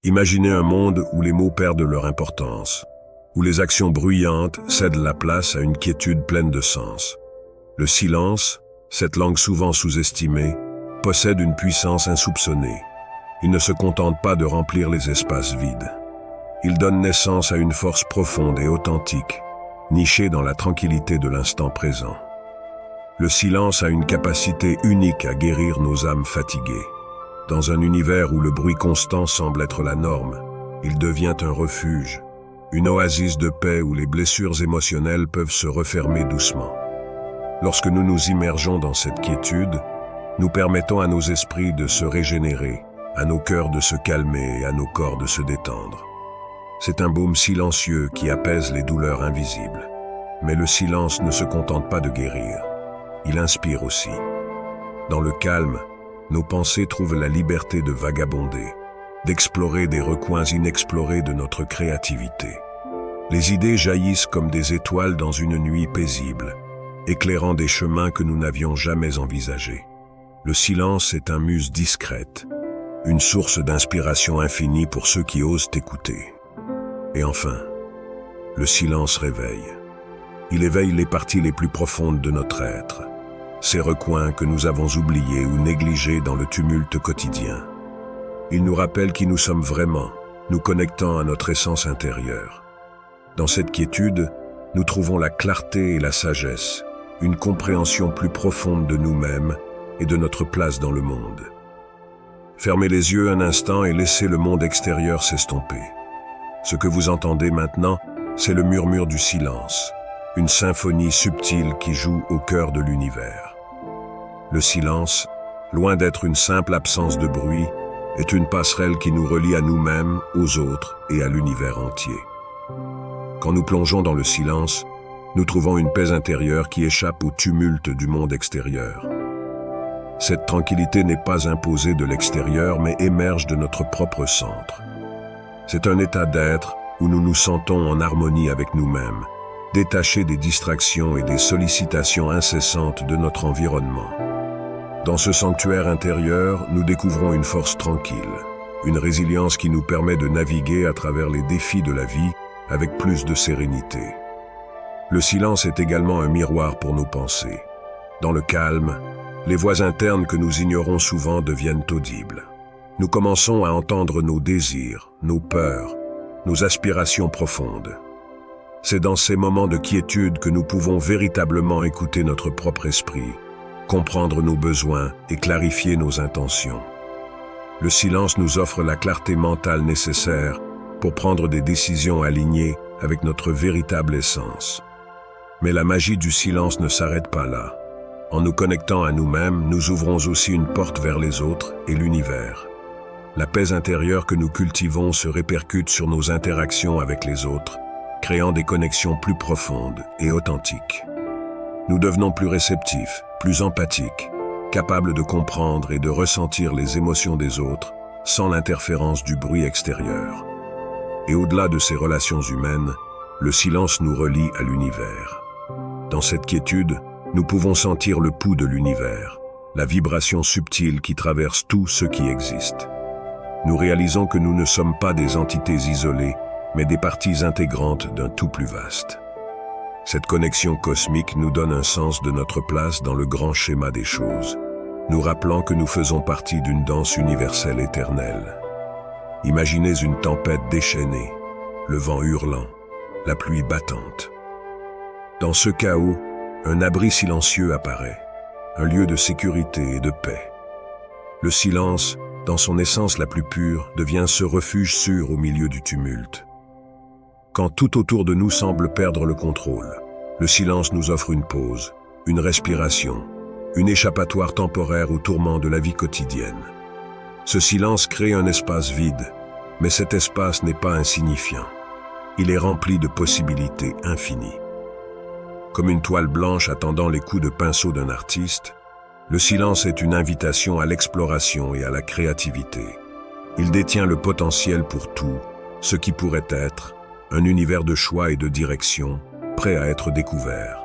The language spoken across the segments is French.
Imaginez un monde où les mots perdent leur importance, où les actions bruyantes cèdent la place à une quiétude pleine de sens. Le silence, cette langue souvent sous-estimée, possède une puissance insoupçonnée. Il ne se contente pas de remplir les espaces vides. Il donne naissance à une force profonde et authentique, nichée dans la tranquillité de l'instant présent. Le silence a une capacité unique à guérir nos âmes fatiguées. Dans un univers où le bruit constant semble être la norme, il devient un refuge, une oasis de paix où les blessures émotionnelles peuvent se refermer doucement. Lorsque nous nous immergeons dans cette quiétude, nous permettons à nos esprits de se régénérer, à nos cœurs de se calmer et à nos corps de se détendre. C'est un baume silencieux qui apaise les douleurs invisibles. Mais le silence ne se contente pas de guérir, il inspire aussi. Dans le calme, nos pensées trouvent la liberté de vagabonder, d'explorer des recoins inexplorés de notre créativité. Les idées jaillissent comme des étoiles dans une nuit paisible, éclairant des chemins que nous n'avions jamais envisagés. Le silence est une muse discrète, une source d'inspiration infinie pour ceux qui osent écouter. Et enfin, le silence réveille. Il éveille les parties les plus profondes de notre être, ces recoins que nous avons oubliés ou négligés dans le tumulte quotidien. Il nous rappelle qui nous sommes vraiment, nous connectant à notre essence intérieure. Dans cette quiétude, nous trouvons la clarté et la sagesse, une compréhension plus profonde de nous-mêmes et de notre place dans le monde. Fermez les yeux un instant et laissez le monde extérieur s'estomper. Ce que vous entendez maintenant, c'est le murmure du silence, une symphonie subtile qui joue au cœur de l'univers. Le silence, loin d'être une simple absence de bruit, est une passerelle qui nous relie à nous-mêmes, aux autres et à l'univers entier. Quand nous plongeons dans le silence, nous trouvons une paix intérieure qui échappe au tumulte du monde extérieur. Cette tranquillité n'est pas imposée de l'extérieur, mais émerge de notre propre centre. C'est un état d'être où nous nous sentons en harmonie avec nous-mêmes, détachés des distractions et des sollicitations incessantes de notre environnement. Dans ce sanctuaire intérieur, nous découvrons une force tranquille, une résilience qui nous permet de naviguer à travers les défis de la vie avec plus de sérénité. Le silence est également un miroir pour nos pensées. Dans le calme, les voix internes que nous ignorons souvent deviennent audibles. Nous commençons à entendre nos désirs, nos peurs, nos aspirations profondes. C'est dans ces moments de quiétude que nous pouvons véritablement écouter notre propre esprit, comprendre nos besoins et clarifier nos intentions. Le silence nous offre la clarté mentale nécessaire pour prendre des décisions alignées avec notre véritable essence. Mais la magie du silence ne s'arrête pas là. En nous connectant à nous-mêmes, nous ouvrons aussi une porte vers les autres et l'univers. La paix intérieure que nous cultivons se répercute sur nos interactions avec les autres, créant des connexions plus profondes et authentiques. Nous devenons plus réceptifs, plus empathiques, capables de comprendre et de ressentir les émotions des autres sans l'interférence du bruit extérieur. Et au-delà de ces relations humaines, le silence nous relie à l'univers. Dans cette quiétude, nous pouvons sentir le pouls de l'univers, la vibration subtile qui traverse tout ce qui existe. Nous réalisons que nous ne sommes pas des entités isolées, mais des parties intégrantes d'un tout plus vaste. Cette connexion cosmique nous donne un sens de notre place dans le grand schéma des choses, nous rappelant que nous faisons partie d'une danse universelle éternelle. Imaginez une tempête déchaînée, le vent hurlant, la pluie battante. Dans ce chaos, un abri silencieux apparaît, un lieu de sécurité et de paix. Le silence, dans son essence la plus pure, devient ce refuge sûr au milieu du tumulte. Quand tout autour de nous semble perdre le contrôle, le silence nous offre une pause, une respiration, une échappatoire temporaire aux tourments de la vie quotidienne. Ce silence crée un espace vide, mais cet espace n'est pas insignifiant. Il est rempli de possibilités infinies. Comme une toile blanche attendant les coups de pinceau d'un artiste, le silence est une invitation à l'exploration et à la créativité. Il détient le potentiel pour tout, ce qui pourrait être un univers de choix et de direction, prêt à être découvert.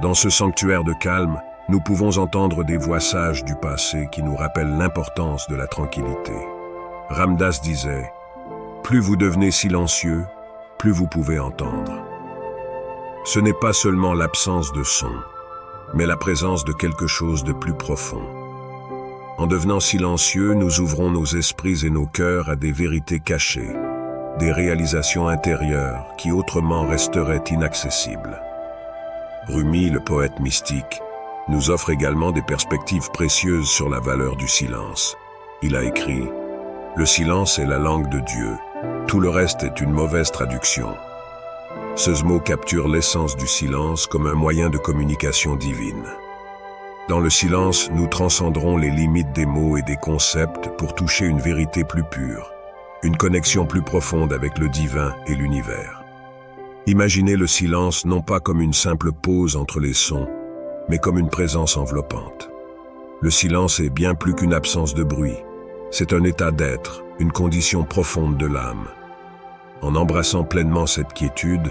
Dans ce sanctuaire de calme, nous pouvons entendre des voix sages du passé qui nous rappellent l'importance de la tranquillité. Ram Dass disait « plus vous devenez silencieux, plus vous pouvez entendre. Ce n'est pas seulement l'absence de son, mais la présence de quelque chose de plus profond. En devenant silencieux, nous ouvrons nos esprits et nos cœurs à des vérités cachées, des réalisations intérieures qui autrement resteraient inaccessibles. Rumi, le poète mystique, nous offre également des perspectives précieuses sur la valeur du silence. Il a écrit « Le silence est la langue de Dieu, tout le reste est une mauvaise traduction ». Ce mot capture l'essence du silence comme un moyen de communication divine. Dans le silence, nous transcenderons les limites des mots et des concepts pour toucher une vérité plus pure, une connexion plus profonde avec le divin et l'univers. Imaginez le silence non pas comme une simple pause entre les sons, mais comme une présence enveloppante. Le silence est bien plus qu'une absence de bruit. C'est un état d'être, une condition profonde de l'âme. En embrassant pleinement cette quiétude,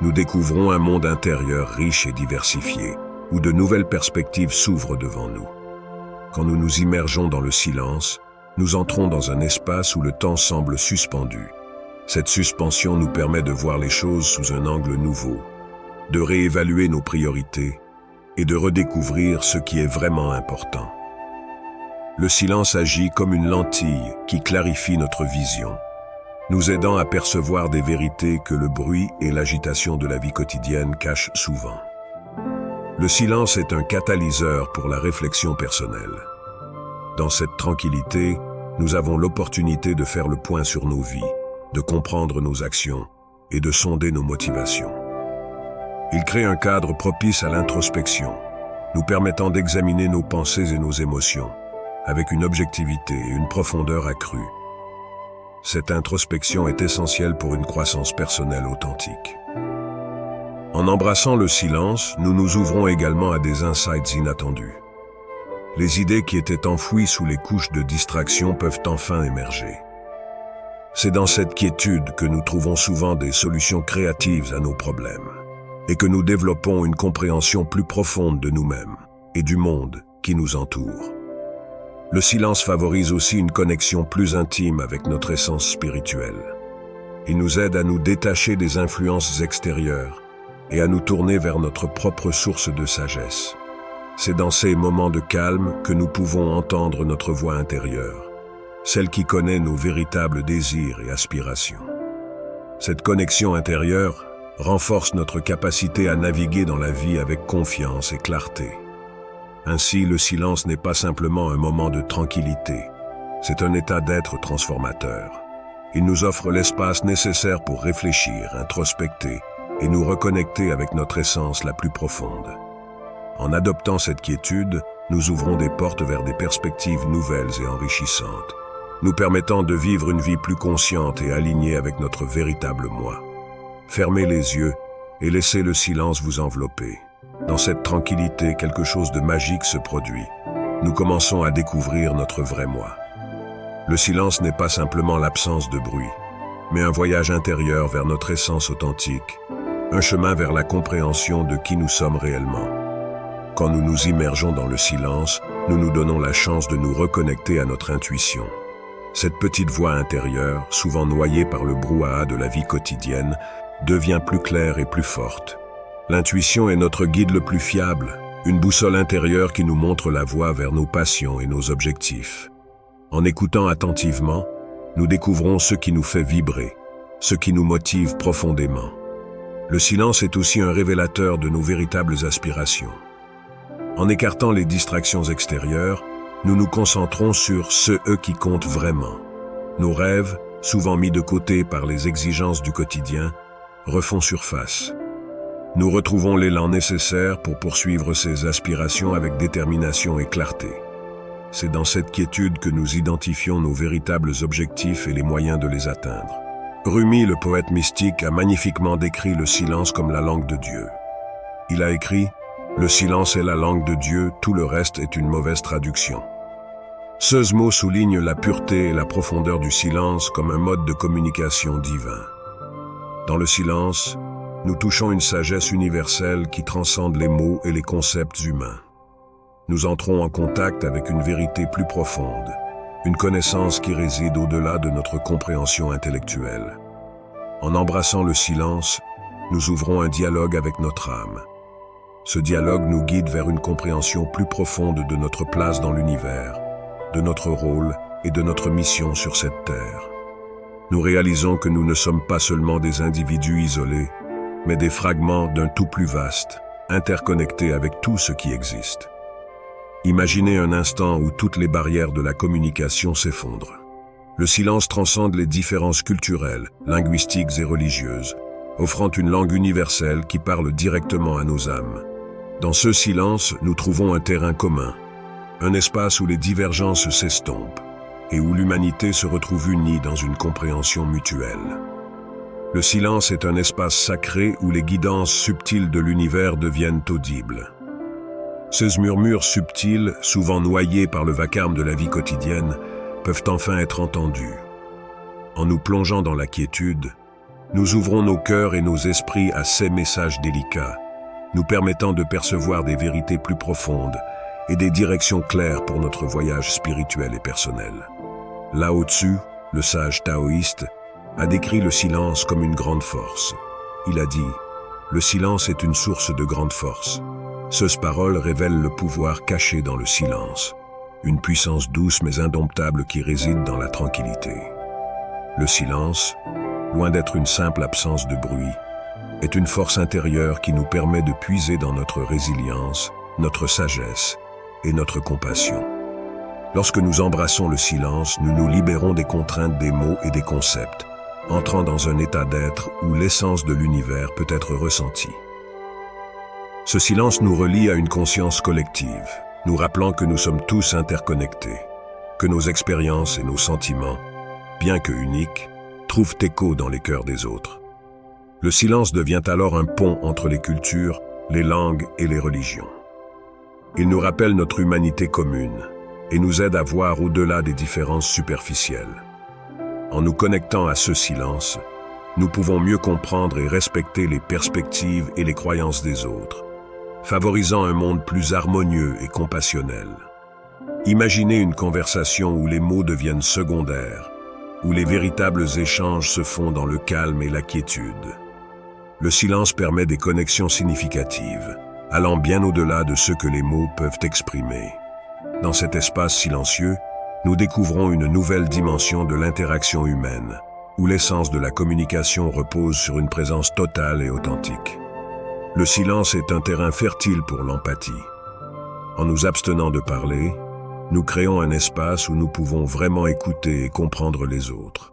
nous découvrons un monde intérieur riche et diversifié, où de nouvelles perspectives s'ouvrent devant nous. Quand nous nous immergeons dans le silence, nous entrons dans un espace où le temps semble suspendu. Cette suspension nous permet de voir les choses sous un angle nouveau, de réévaluer nos priorités et de redécouvrir ce qui est vraiment important. Le silence agit comme une lentille qui clarifie notre vision, nous aidant à percevoir des vérités que le bruit et l'agitation de la vie quotidienne cachent souvent. Le silence est un catalyseur pour la réflexion personnelle. Dans cette tranquillité, nous avons l'opportunité de faire le point sur nos vies, de comprendre nos actions et de sonder nos motivations. Il crée un cadre propice à l'introspection, nous permettant d'examiner nos pensées et nos émotions, avec une objectivité et une profondeur accrues. Cette introspection est essentielle pour une croissance personnelle authentique. En embrassant le silence, nous nous ouvrons également à des insights inattendus. Les idées qui étaient enfouies sous les couches de distraction peuvent enfin émerger. C'est dans cette quiétude que nous trouvons souvent des solutions créatives à nos problèmes et que nous développons une compréhension plus profonde de nous-mêmes et du monde qui nous entoure. Le silence favorise aussi une connexion plus intime avec notre essence spirituelle. Il nous aide à nous détacher des influences extérieures et à nous tourner vers notre propre source de sagesse. C'est dans ces moments de calme que nous pouvons entendre notre voix intérieure, celle qui connaît nos véritables désirs et aspirations. Cette connexion intérieure renforce notre capacité à naviguer dans la vie avec confiance et clarté. Ainsi, le silence n'est pas simplement un moment de tranquillité, c'est un état d'être transformateur. Il nous offre l'espace nécessaire pour réfléchir, introspecter et nous reconnecter avec notre essence la plus profonde. En adoptant cette quiétude, nous ouvrons des portes vers des perspectives nouvelles et enrichissantes, nous permettant de vivre une vie plus consciente et alignée avec notre véritable moi. Fermez les yeux et laissez le silence vous envelopper. Dans cette tranquillité, quelque chose de magique se produit. Nous commençons à découvrir notre vrai moi. Le silence n'est pas simplement l'absence de bruit, mais un voyage intérieur vers notre essence authentique, un chemin vers la compréhension de qui nous sommes réellement. Quand nous nous immergeons dans le silence, nous nous donnons la chance de nous reconnecter à notre intuition. Cette petite voix intérieure, souvent noyée par le brouhaha de la vie quotidienne, devient plus claire et plus forte. L'intuition est notre guide le plus fiable, une boussole intérieure qui nous montre la voie vers nos passions et nos objectifs. En écoutant attentivement, nous découvrons ce qui nous fait vibrer, ce qui nous motive profondément. Le silence est aussi un révélateur de nos véritables aspirations. En écartant les distractions extérieures, nous nous concentrons sur ce qui compte vraiment. Nos rêves, souvent mis de côté par les exigences du quotidien, refont surface. Nous retrouvons l'élan nécessaire pour poursuivre ces aspirations avec détermination et clarté. C'est dans cette quiétude que nous identifions nos véritables objectifs et les moyens de les atteindre. Rumi, le poète mystique, a magnifiquement décrit le silence comme la langue de Dieu. Il a écrit « Le silence est la langue de Dieu, tout le reste est une mauvaise traduction ». Ce mot souligne la pureté et la profondeur du silence comme un mode de communication divin. Dans le silence, nous touchons une sagesse universelle qui transcende les mots et les concepts humains. Nous entrons en contact avec une vérité plus profonde, une connaissance qui réside au-delà de notre compréhension intellectuelle. En embrassant le silence, nous ouvrons un dialogue avec notre âme. Ce dialogue nous guide vers une compréhension plus profonde de notre place dans l'univers, de notre rôle et de notre mission sur cette terre. Nous réalisons que nous ne sommes pas seulement des individus isolés, mais des fragments d'un tout plus vaste, interconnectés avec tout ce qui existe. Imaginez un instant où toutes les barrières de la communication s'effondrent. Le silence transcende les différences culturelles, linguistiques et religieuses, offrant une langue universelle qui parle directement à nos âmes. Dans ce silence, nous trouvons un terrain commun, un espace où les divergences s'estompent et où l'humanité se retrouve unie dans une compréhension mutuelle. Le silence est un espace sacré où les guidances subtiles de l'univers deviennent audibles. Ces murmures subtils, souvent noyés par le vacarme de la vie quotidienne, peuvent enfin être entendus. En nous plongeant dans la quiétude, nous ouvrons nos cœurs et nos esprits à ces messages délicats, nous permettant de percevoir des vérités plus profondes et des directions claires pour notre voyage spirituel et personnel. Lao Tzu, le sage taoïste, a décrit le silence comme une grande force. Il a dit « Le silence est une source de grande force ». Ces paroles révèlent le pouvoir caché dans le silence, une puissance douce mais indomptable qui réside dans la tranquillité. Le silence, loin d'être une simple absence de bruit, est une force intérieure qui nous permet de puiser dans notre résilience, notre sagesse et notre compassion. Lorsque nous embrassons le silence, nous nous libérons des contraintes des mots et des concepts, entrant dans un état d'être où l'essence de l'univers peut être ressentie. Ce silence nous relie à une conscience collective, nous rappelant que nous sommes tous interconnectés, que nos expériences et nos sentiments, bien que uniques, trouvent écho dans les cœurs des autres. Le silence devient alors un pont entre les cultures, les langues et les religions. Il nous rappelle notre humanité commune et nous aide à voir au-delà des différences superficielles. En nous connectant à ce silence, nous pouvons mieux comprendre et respecter les perspectives et les croyances des autres, favorisant un monde plus harmonieux et compassionnel. Imaginez une conversation où les mots deviennent secondaires, où les véritables échanges se font dans le calme et la quiétude. Le silence permet des connexions significatives, allant bien au-delà de ce que les mots peuvent exprimer. Dans cet espace silencieux, nous découvrons une nouvelle dimension de l'interaction humaine, où l'essence de la communication repose sur une présence totale et authentique. Le silence est un terrain fertile pour l'empathie. En nous abstenant de parler, nous créons un espace où nous pouvons vraiment écouter et comprendre les autres.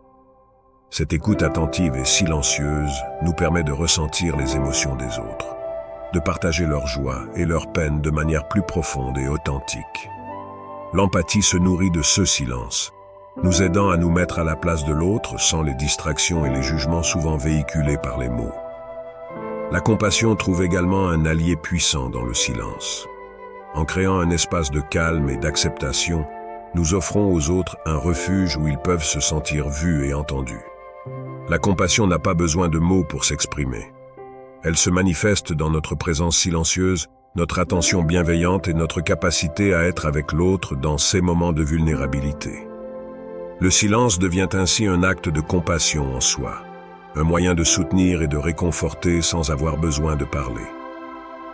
Cette écoute attentive et silencieuse nous permet de ressentir les émotions des autres, de partager leur joie et leur peine de manière plus profonde et authentique. L'empathie se nourrit de ce silence, nous aidant à nous mettre à la place de l'autre sans les distractions et les jugements souvent véhiculés par les mots. La compassion trouve également un allié puissant dans le silence. En créant un espace de calme et d'acceptation, nous offrons aux autres un refuge où ils peuvent se sentir vus et entendus. La compassion n'a pas besoin de mots pour s'exprimer. Elle se manifeste dans notre présence silencieuse, notre attention bienveillante et notre capacité à être avec l'autre dans ces moments de vulnérabilité. Le silence devient ainsi un acte de compassion en soi, un moyen de soutenir et de réconforter sans avoir besoin de parler.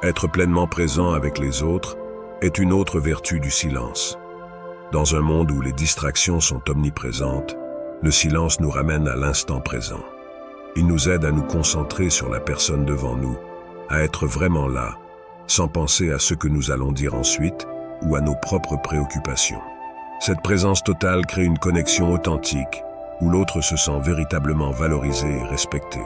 Être pleinement présent avec les autres est une autre vertu du silence. Dans un monde où les distractions sont omniprésentes, le silence nous ramène à l'instant présent. Il nous aide à nous concentrer sur la personne devant nous, à être vraiment là, sans penser à ce que nous allons dire ensuite ou à nos propres préoccupations. Cette présence totale crée une connexion authentique, où l'autre se sent véritablement valorisé et respecté.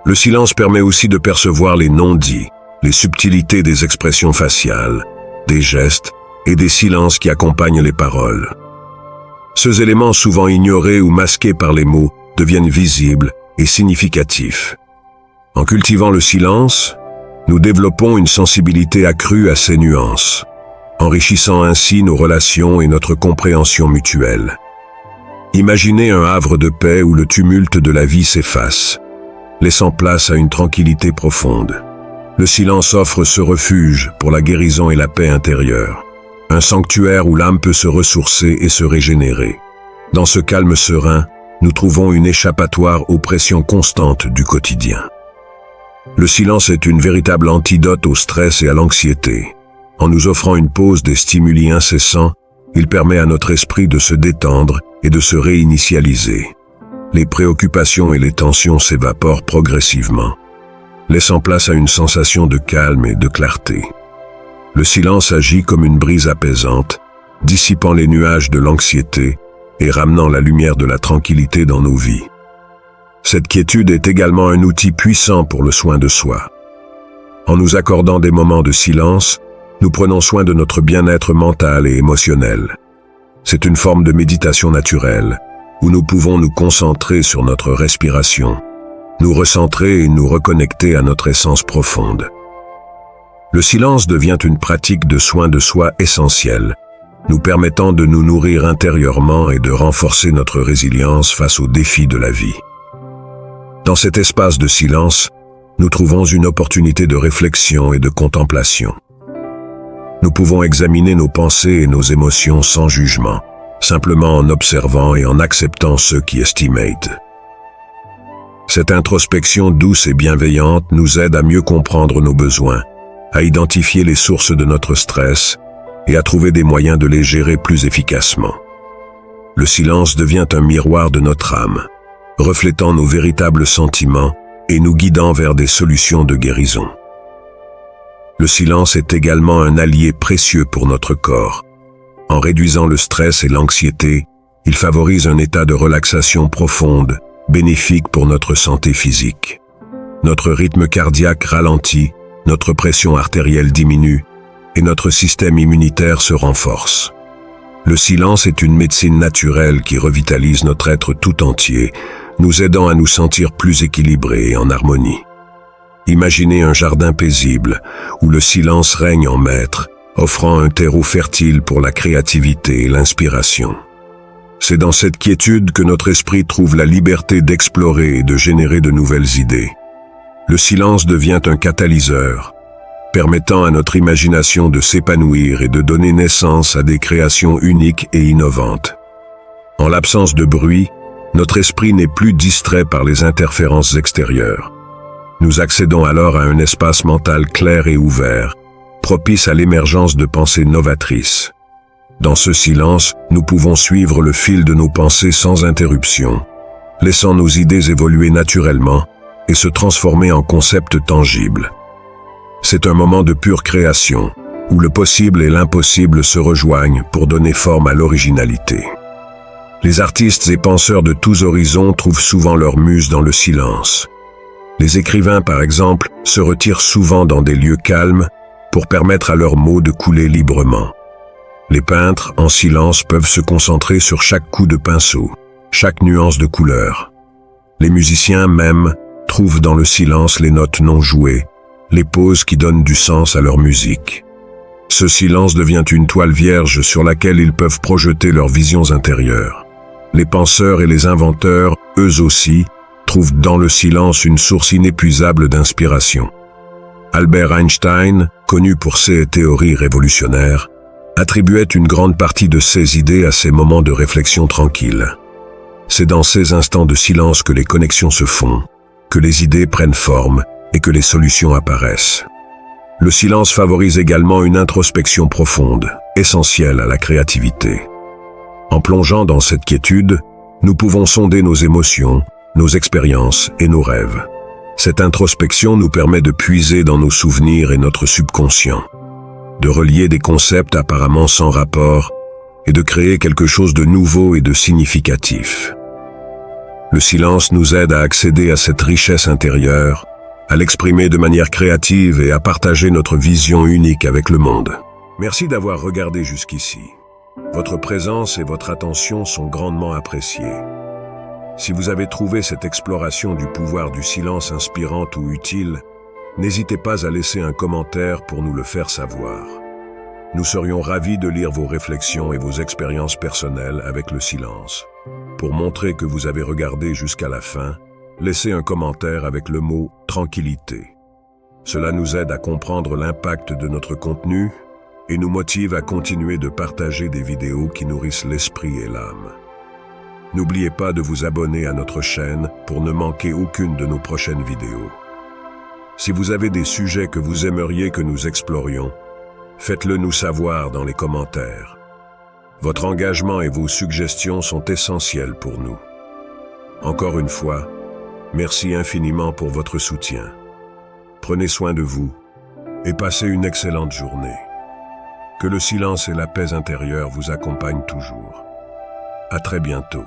Le silence permet aussi de percevoir les non-dits, les subtilités des expressions faciales, des gestes et des silences qui accompagnent les paroles. Ces éléments souvent ignorés ou masqués par les mots deviennent visibles et significatifs. En cultivant le silence, nous développons une sensibilité accrue à ces nuances, enrichissant ainsi nos relations et notre compréhension mutuelle. Imaginez un havre de paix où le tumulte de la vie s'efface, laissant place à une tranquillité profonde. Le silence offre ce refuge pour la guérison et la paix intérieure, un sanctuaire où l'âme peut se ressourcer et se régénérer. Dans ce calme serein, nous trouvons une échappatoire aux pressions constantes du quotidien. Le silence est une véritable antidote au stress et à l'anxiété. En nous offrant une pause des stimuli incessants, il permet à notre esprit de se détendre et de se réinitialiser. Les préoccupations et les tensions s'évaporent progressivement, laissant place à une sensation de calme et de clarté. Le silence agit comme une brise apaisante, dissipant les nuages de l'anxiété et ramenant la lumière de la tranquillité dans nos vies. Cette quiétude est également un outil puissant pour le soin de soi. En nous accordant des moments de silence, nous prenons soin de notre bien-être mental et émotionnel. C'est une forme de méditation naturelle, où nous pouvons nous concentrer sur notre respiration, nous recentrer et nous reconnecter à notre essence profonde. Le silence devient une pratique de soin de soi essentielle, nous permettant de nous nourrir intérieurement et de renforcer notre résilience face aux défis de la vie. Dans cet espace de silence, nous trouvons une opportunité de réflexion et de contemplation. Nous pouvons examiner nos pensées et nos émotions sans jugement, simplement en observant et en acceptant ceux qui estimate. Cette introspection douce et bienveillante nous aide à mieux comprendre nos besoins, à identifier les sources de notre stress et à trouver des moyens de les gérer plus efficacement. Le silence devient un miroir de notre âme, reflétant nos véritables sentiments et nous guidant vers des solutions de guérison. Le silence est également un allié précieux pour notre corps. En réduisant le stress et l'anxiété, il favorise un état de relaxation profonde, bénéfique pour notre santé physique. Notre rythme cardiaque ralentit, notre pression artérielle diminue et notre système immunitaire se renforce. Le silence est une médecine naturelle qui revitalise notre être tout entier, nous aidant à nous sentir plus équilibrés et en harmonie. Imaginez un jardin paisible, où le silence règne en maître, offrant un terreau fertile pour la créativité et l'inspiration. C'est dans cette quiétude que notre esprit trouve la liberté d'explorer et de générer de nouvelles idées. Le silence devient un catalyseur, permettant à notre imagination de s'épanouir et de donner naissance à des créations uniques et innovantes. En l'absence de bruit, notre esprit n'est plus distrait par les interférences extérieures. Nous accédons alors à un espace mental clair et ouvert, propice à l'émergence de pensées novatrices. Dans ce silence, nous pouvons suivre le fil de nos pensées sans interruption, laissant nos idées évoluer naturellement et se transformer en concepts tangibles. C'est un moment de pure création, où le possible et l'impossible se rejoignent pour donner forme à l'originalité. Les artistes et penseurs de tous horizons trouvent souvent leur muse dans le silence. Les écrivains, par exemple, se retirent souvent dans des lieux calmes pour permettre à leurs mots de couler librement. Les peintres, en silence, peuvent se concentrer sur chaque coup de pinceau, chaque nuance de couleur. Les musiciens, même, trouvent dans le silence les notes non jouées, les pauses qui donnent du sens à leur musique. Ce silence devient une toile vierge sur laquelle ils peuvent projeter leurs visions intérieures. Les penseurs et les inventeurs, eux aussi, trouvent dans le silence une source inépuisable d'inspiration. Albert Einstein, connu pour ses théories révolutionnaires, attribuait une grande partie de ses idées à ces moments de réflexion tranquille. C'est dans ces instants de silence que les connexions se font, que les idées prennent forme et que les solutions apparaissent. Le silence favorise également une introspection profonde, essentielle à la créativité. En plongeant dans cette quiétude, nous pouvons sonder nos émotions, nos expériences et nos rêves. Cette introspection nous permet de puiser dans nos souvenirs et notre subconscient, de relier des concepts apparemment sans rapport et de créer quelque chose de nouveau et de significatif. Le silence nous aide à accéder à cette richesse intérieure, à l'exprimer de manière créative et à partager notre vision unique avec le monde. Merci d'avoir regardé jusqu'ici. Votre présence et votre attention sont grandement appréciées. Si vous avez trouvé cette exploration du pouvoir du silence inspirante ou utile, n'hésitez pas à laisser un commentaire pour nous le faire savoir. Nous serions ravis de lire vos réflexions et vos expériences personnelles avec le silence. Pour montrer que vous avez regardé jusqu'à la fin, laissez un commentaire avec le mot « tranquillité ». Cela nous aide à comprendre l'impact de notre contenu et nous motive à continuer de partager des vidéos qui nourrissent l'esprit et l'âme. N'oubliez pas de vous abonner à notre chaîne pour ne manquer aucune de nos prochaines vidéos. Si vous avez des sujets que vous aimeriez que nous explorions, faites-le nous savoir dans les commentaires. Votre engagement et vos suggestions sont essentiels pour nous. Encore une fois, merci infiniment pour votre soutien. Prenez soin de vous et passez une excellente journée. Que le silence et la paix intérieure vous accompagnent toujours. À très bientôt.